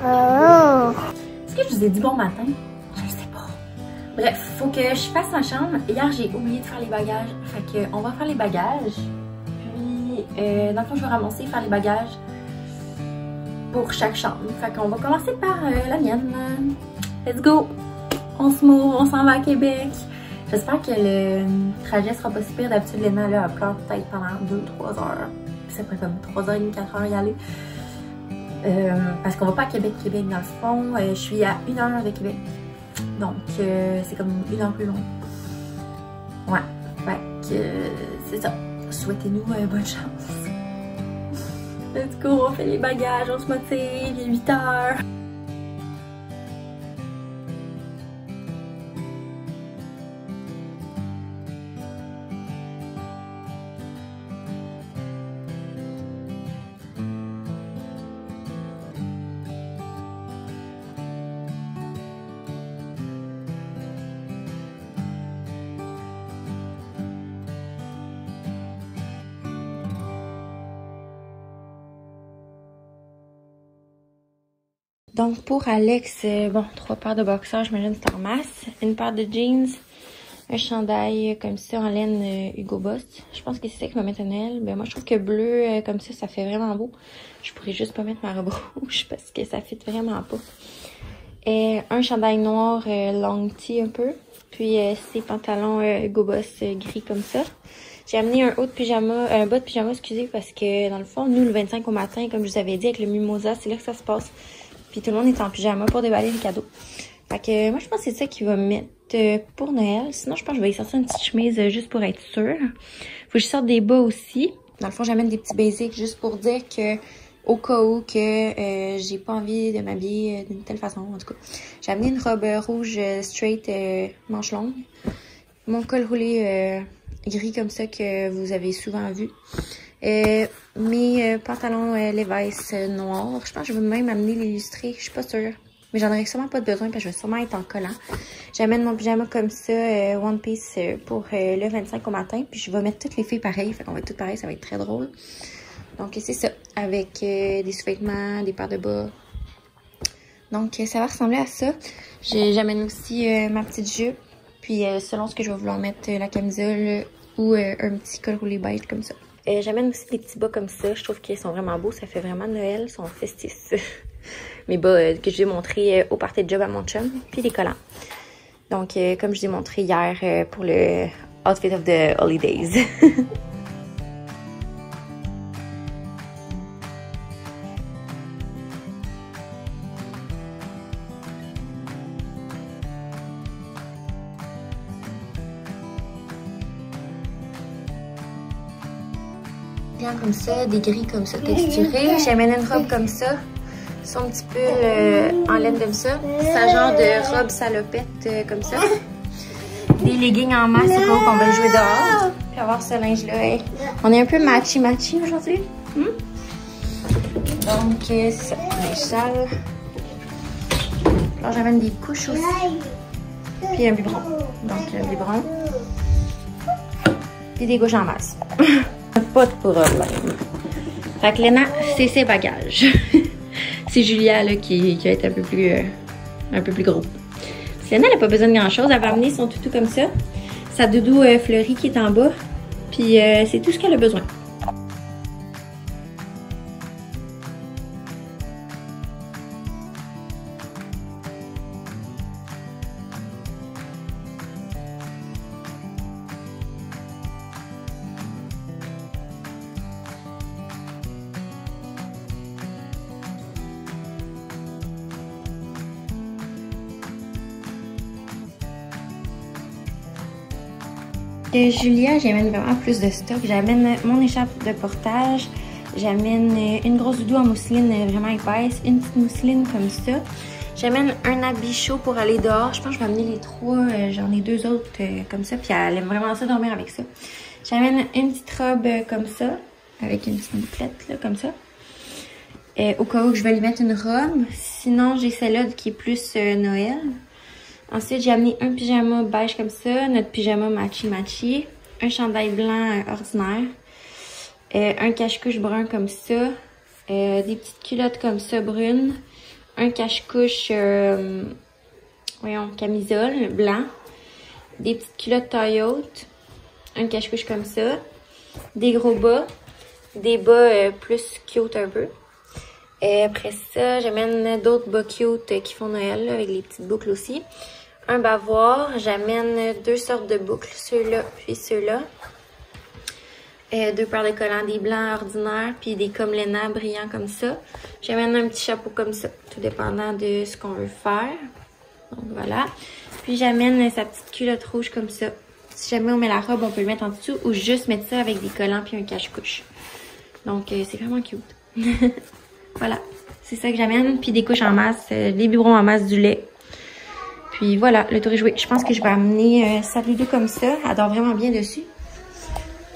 Est-ce que je vous ai dit bon matin? Je ne sais pas. Bref, faut que je fasse ma chambre. Hier, j'ai oublié de faire les bagages. Fait que on va faire les bagages. Puis, dans le fond, je vais ramasser, faire les bagages pour chaque chambre. Fait qu'on va commencer par la mienne. Let's go! On se move, on s'en va à Québec. J'espère que le trajet sera pas si pire. D'habitude, Léna, là, elle pleure peut-être pendant 2-3 heures. Puis ça prend comme 3h30, 4h y aller. Parce qu'on va pas à Québec, dans le fond. Je suis à 1 heure de Québec. Donc, c'est comme 1 heure plus long. Ouais, fait que c'est ça. Souhaitez-nous bonne chance. Let's go, on fait les bagages, on se motive, il est 8 heures. Donc pour Alex, bon, 3 paires de boxers, j'imagine c'est en masse. Une paire de jeans, un chandail comme ça en laine Hugo Boss. Je pense que c'est ça qui va mettre à Noël. Ben moi je trouve que bleu comme ça fait vraiment beau. Je pourrais juste pas mettre ma robe rouge parce que ça fit vraiment pas. Et un chandail noir long tee un peu. Puis ces pantalons Hugo Boss gris comme ça. J'ai amené un haut de pyjama, un bas de pyjama, excusez, parce que dans le fond, nous le 25 au matin, comme je vous avais dit avec le mimosa, c'est là que ça se passe. Puis tout le monde est en pyjama pour déballer les cadeaux. Fait que moi, je pense que c'est ça qu'il va mettre pour Noël. Sinon, je pense que je vais y sortir une petite chemise juste pour être sûre. Faut que je sorte des bas aussi. Dans le fond, j'amène des petits basics juste pour dire que, au cas où que j'ai pas envie de m'habiller d'une telle façon, en tout cas. J'ai amené une robe rouge straight manche longue. Mon col roulé gris comme ça que vous avez souvent vu. Mes pantalons Levi's noirs. Je pense que je vais même amener l'illustrer. Je suis pas sûre. Mais j'en aurai sûrement pas de besoin parce que je vais sûrement être en collant. J'amène mon pyjama comme ça, One Piece pour le 25 au matin. Puis je vais mettre toutes les filles pareilles. Fait qu'on va être toutes pareilles. Ça va être très drôle. Donc c'est ça. Avec des sous-vêtements, des paires de bas. Donc ça va ressembler à ça. J'amène aussi ma petite jupe. Puis selon ce que je vais vouloir mettre, la camisole ou un petit col roulé beige comme ça. J'amène aussi des petits bas comme ça. Je trouve qu'ils sont vraiment beaux. Ça fait vraiment Noël. Ils sont festifs. Mes bas que je vous ai montrés au party de job à mon chum. Puis des collants. Donc, comme je vous ai montré hier pour le outfit of the holidays. Comme ça, des gris comme ça texturés. J'amène une robe comme ça, son petit pull en laine comme ça, sa genre de robe salopette comme ça, des leggings en masse au cas où on va jouer dehors, puis avoir ce linge là. Hey. On est un peu matchy aujourd'hui. Donc c'est ça, linge sale. Alors j'amène des couches aussi, puis un biberon. Donc un biberon, puis des gauches en masse. Pas de problème. Fait que Léna, c'est ses bagages. C'est Julia là, qui a été un peu plus gros. Léna, elle n'a pas besoin de grand chose. Elle va amener son toutou comme ça. Sa doudou fleurie qui est en bas. Puis c'est tout ce qu'elle a besoin. Julia, j'amène vraiment plus de stock. J'amène mon écharpe de portage. J'amène une grosse doudou en mousseline vraiment épaisse. Une petite mousseline comme ça. J'amène un habit chaud pour aller dehors. Je pense que je vais amener les 3. J'en ai 2 autres comme ça. Puis elle aime vraiment ça dormir avec ça. J'amène une petite robe comme ça. Avec une petite bouclette là, comme ça. Au cas où je vais lui mettre une robe. Sinon, j'ai celle-là qui est plus Noël. Ensuite, j'ai amené un pyjama beige comme ça, notre pyjama matchy, un chandail blanc ordinaire, un cache-couche brun comme ça, des petites culottes comme ça brunes, un cache-couche, voyons, camisole blanc, des petites culottes taille haute, un cache-couche comme ça, des gros bas, des bas plus cute un peu. Et après ça, j'amène d'autres bas cute qui font Noël là, avec les petites boucles aussi. Un bavoir, j'amène 2 sortes de boucles, ceux-là puis ceux-là. 2 paires de collants, des blancs ordinaires puis des comme Lena brillants comme ça. J'amène un petit chapeau comme ça, tout dépendant de ce qu'on veut faire. Donc voilà. Puis j'amène sa petite culotte rouge comme ça. Si jamais on met la robe, on peut le mettre en dessous ou juste mettre ça avec des collants puis un cache-couche. Donc c'est vraiment cute. Voilà, c'est ça que j'amène. Puis des couches en masse, des biberons en masse, du lait. Puis voilà, le tour est joué. Je pense que je vais amener sa doudou comme ça. Elle dort vraiment bien dessus.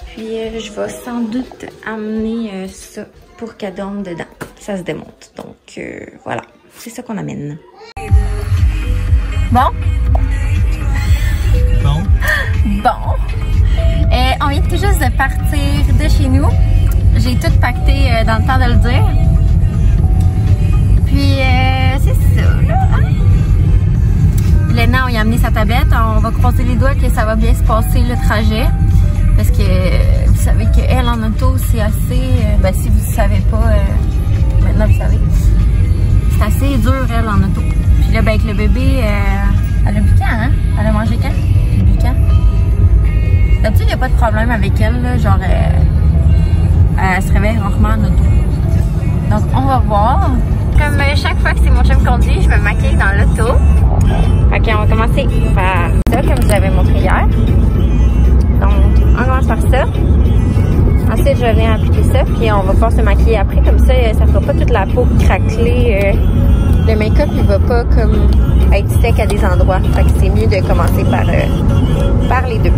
Puis je vais sans doute amener ça pour qu'elle dorme dedans. Ça se démonte. Donc voilà, c'est ça qu'on amène. Bon. On vient tout juste de partir de chez nous. J'ai tout pacté dans le temps de le dire. Puis c'est ça là. Lena, on y a amené sa tablette. On va croiser les doigts que ça va bien se passer le trajet. Parce que vous savez qu'elle en auto, c'est assez... ben si vous ne savez pas, maintenant vous savez. C'est assez dur, elle, en auto. Puis là, ben, avec le bébé, elle a bu quand, hein? Elle a mangé quand? Elle a bu quand? D'habitude, il n'y a pas de problème avec elle, là. Genre, elle se réveille rarement en auto. Donc, on va voir. Comme chaque fois que c'est mon chum conduit, je me maquille dans l'auto. Ok, on va commencer par ça, comme je vous avais montré hier. Donc, on commence par ça. Ensuite, je viens appliquer ça, puis on va pouvoir se maquiller après. Comme ça, ça fera pas toute la peau craquelée. Le make-up, il va pas comme être sec à des endroits. Fait que c'est mieux de commencer par les deux.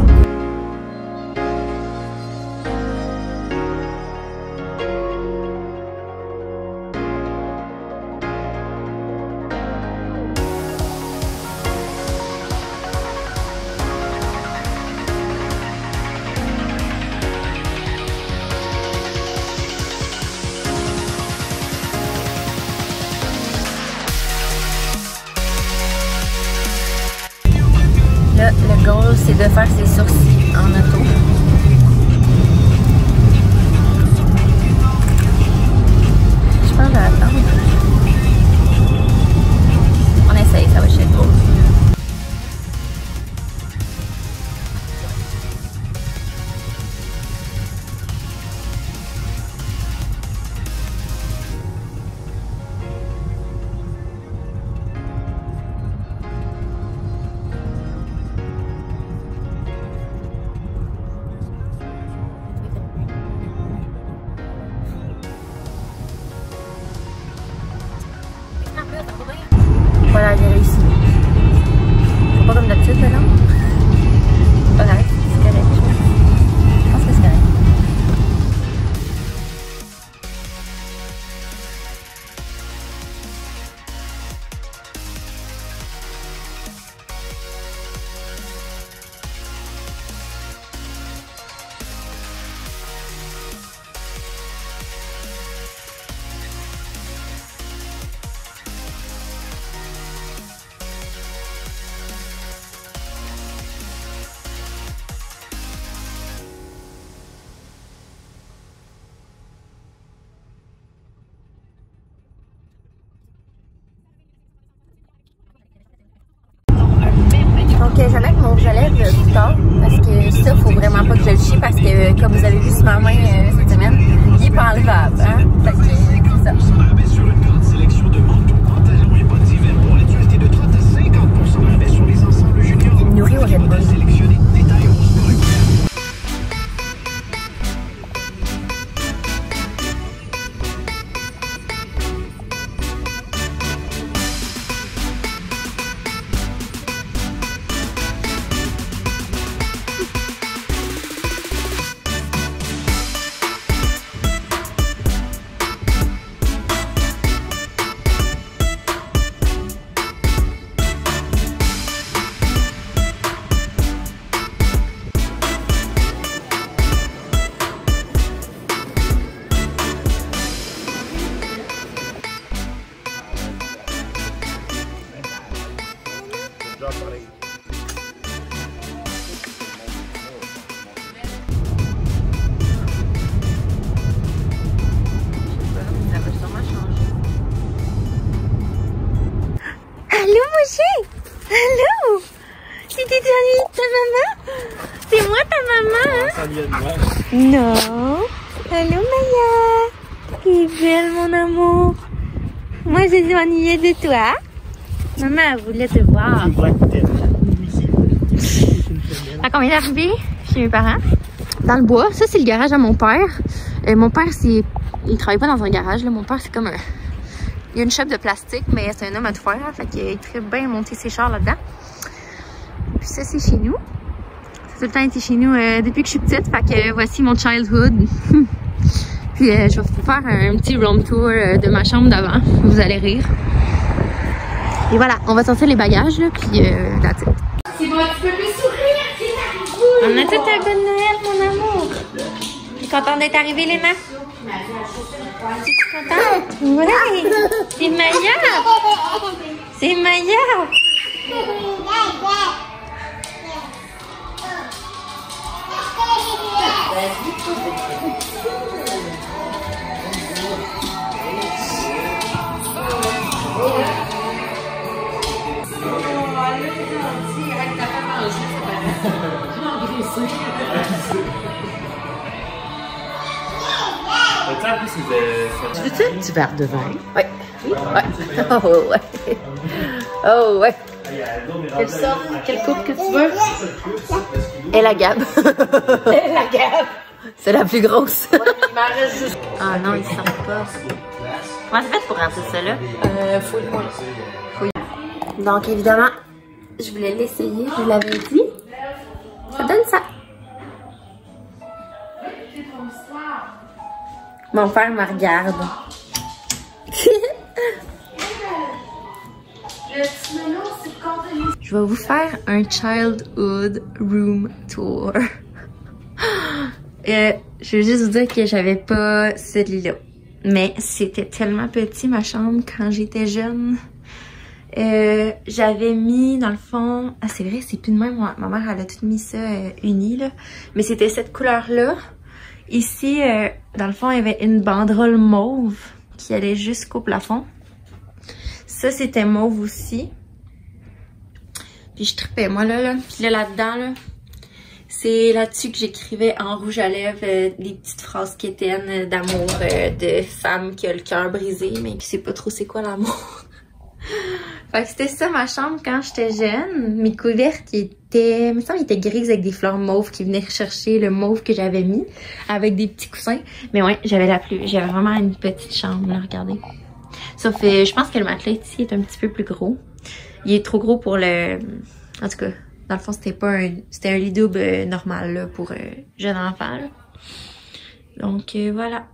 Là, le goal, c'est de faire ses sourcils en auto. Je pense que je vais attendre. On essaye, ça va chier drôle. Voilà, j'ai réussi. C'est pas comme d'habitude, là, non? Pas grave, c'est correct. Je pense que c'est correct. Donc je vais mettre mon rouge à lèvres plus tard parce que ça, faut vraiment pas que je le chie parce que comme vous avez vu sur ma main cette semaine, il est pas enlevable, hein? Fait que c'est ça. Il nourrit au Red Bull. Allô, mon chien? Allô? Tu t'es ennuyé de ta maman? C'est moi ta maman, hein? Non. Allô, Maya? T'es belle, mon amour. Moi, je suis ennuyée de toi. Maman, elle voulait te voir. Fait qu'on vient d'arriver chez mes parents, dans le bois. Ça, c'est le garage à mon père. Mon père, il travaille pas dans un garage. Là. Mon père, c'est comme un... Il y a une shop de plastique, mais c'est un homme à tout faire. Fait qu'il très bien monter ses chars là-dedans. Puis ça, c'est chez nous. Ça a tout le temps été chez nous depuis que je suis petite. Fait que voici mon childhood. Puis je vais vous faire un petit room tour de ma chambre d'avant. Vous allez rire. Et voilà, on va sortir les bagages, là, puis that's it. C'est bon, tu peux plus sourire, on a tout un bon Noël, mon amour. Tu es contente d'être arrivée, Léna? Tu es contente? Oui! C'est Maya! C'est Maya! Tu veux-tu un petit verre de vin? Oui. Oui? Ouais. Oh ouais. Oh ouais. Quelle sorte? Quelle coupe que tu veux? Et la Gab. Et la Gab. C'est la plus grosse. Ah non, ils sortent pas. Comment c'est fait pour rentrer ça là? Fouille-moi. Fouille. Donc évidemment, je voulais l'essayer, je vous l'avais dit. Ça donne ça. Mon père me regarde. Je vais vous faire un childhood room tour. Je veux juste vous dire que j'avais pas celui-là. Mais c'était tellement petit ma chambre quand j'étais jeune. J'avais mis dans le fond... Ah c'est vrai, c'est plus de même. Ma mère elle a tout mis ça uni là. Mais c'était cette couleur-là. Ici, dans le fond, il y avait une banderole mauve qui allait jusqu'au plafond. Ça, c'était mauve aussi. Puis je tripais, moi, là. Puis là, là-dedans, là, c'est là-dessus que j'écrivais en rouge à lèvres des petites phrases quétaines d'amour de femme qui a le cœur brisé, mais qui sait pas trop c'est quoi l'amour. Fait que c'était ça ma chambre quand j'étais jeune. Mes couvertes étaient, il me semble, ils étaient grises avec des fleurs mauves qui venaient chercher le mauve que j'avais mis avec des petits coussins. Mais ouais, j'avais vraiment une petite chambre, là, regardez. Sauf je pense que le matelas ici est un petit peu plus gros. Il est trop gros pour le... En tout cas, dans le fond, c'était un lit double normal là, pour jeune enfant. Là. Donc voilà.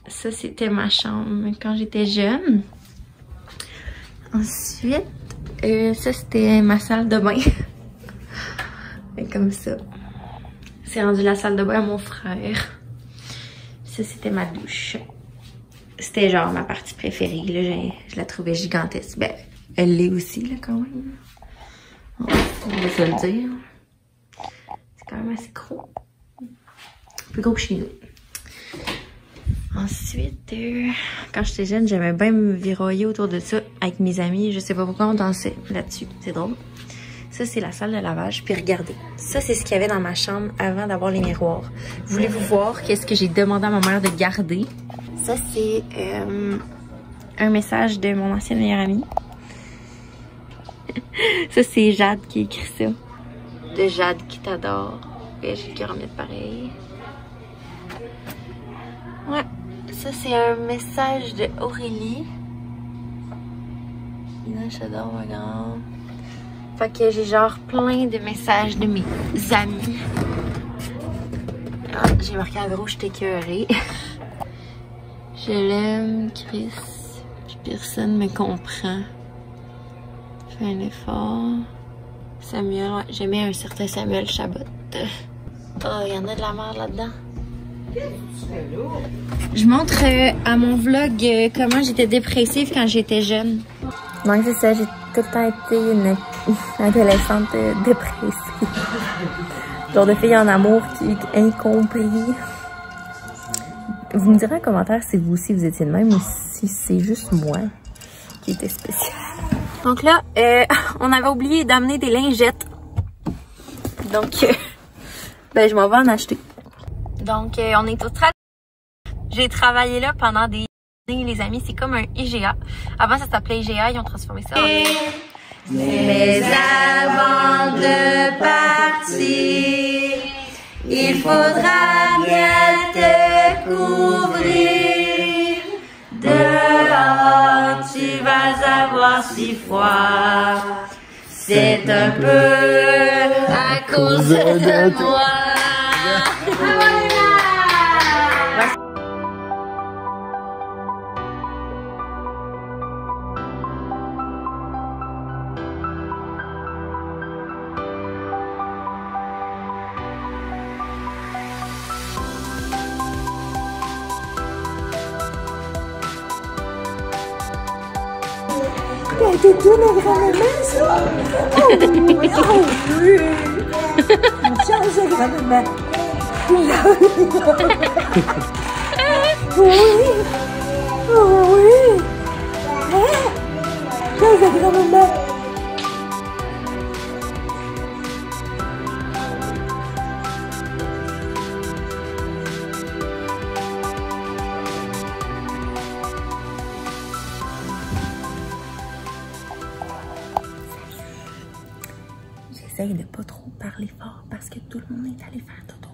Ça, c'était ma chambre quand j'étais jeune. Ensuite, ça c'était ma salle de bain. Comme ça. C'est rendu la salle de bain à mon frère. Ça c'était ma douche. C'était genre ma partie préférée. Là, je la trouvais gigantesque. Ben, elle l'est aussi là quand même. On va se le dire. C'est quand même assez gros. Plus gros que chez nous. Ensuite, quand j'étais jeune, j'aimais bien me viroyer autour de ça avec mes amis. Je sais pas pourquoi on dansait là-dessus. C'est drôle. Ça, c'est la salle de lavage. Puis regardez, ça, c'est ce qu'il y avait dans ma chambre avant d'avoir les miroirs. Voulez-vous voir qu'est-ce que j'ai demandé à ma mère de garder? Ça, c'est un message de mon ancienne meilleure amie. Ça, c'est Jade qui écrit ça. De Jade qui t'adore. Et j'ai le remettre pareil. Ouais. Ça, c'est un message de Aurélie. Je t'adore, ma grande. Fait que j'ai genre plein de messages de mes amis. Ah, j'ai marqué en gros, je t'écœurée. Je l'aime, Chris. Puis personne me comprend. Fais un effort. Samuel, ouais, j'aimais un certain Samuel Chabot. Oh, il y en a de la merde là-dedans. Je montre à mon vlog comment j'étais dépressive quand j'étais jeune. Donc c'est ça, j'ai tout le temps été une adolescente dépressive. Genre de fille en amour qui est incompris. Vous me direz en commentaire si vous aussi vous étiez de même ou si c'est juste moi qui était spéciale. Donc là, on avait oublié d'amener des lingettes. Donc, ben je m'en vais en acheter. Donc, on est tous très... J'ai travaillé là pendant des années, les amis. C'est comme un IGA. Avant, ça s'appelait IGA. Ils ont transformé ça en... Mais avant de partir, il faudra bien te couvrir. Dehors, tu vas avoir si froid. C'est un peu à cause de moi. T'es tout le grand-maman, ça? Oh oui! On change de grand-maman. Oui! Oh oui! Hein? Change de grand-maman. J'essaye de pas trop parler fort parce que tout le monde est allé faire dodo.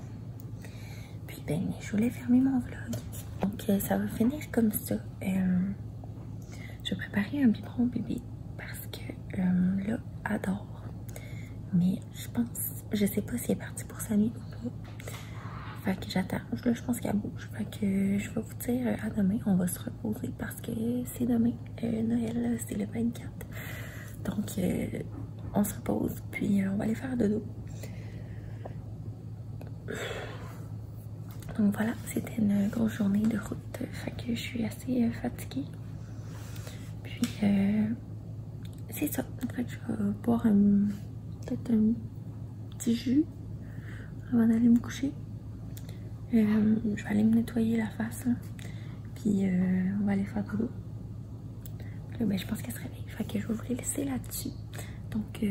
Puis ben, je voulais fermer mon vlog. Donc ça va finir comme ça. Je vais préparer un biberon bébé parce que là, adore. Mais je sais pas si elle est partie pour sa nuit ou pas. Fait que j'attends. Là, je pense qu'elle bouge. Fait que je vais vous dire à demain. On va se reposer parce que c'est demain. Noël, c'est le 24. Donc, on se repose. Puis, on va aller faire dodo. Donc, voilà. C'était une grosse journée de route. Fait que je suis assez fatiguée. Puis, c'est ça. Fait que je vais boire peut-être un petit jus avant d'aller me coucher. Je vais aller me nettoyer la face, là. Puis on va aller faire dodo. Là, ben, je pense qu'elle se réveille. Fait que je vais vous les laisser là-dessus. Donc,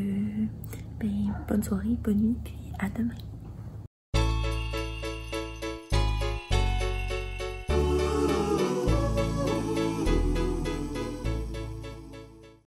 ben, bonne soirée, bonne nuit, puis à demain.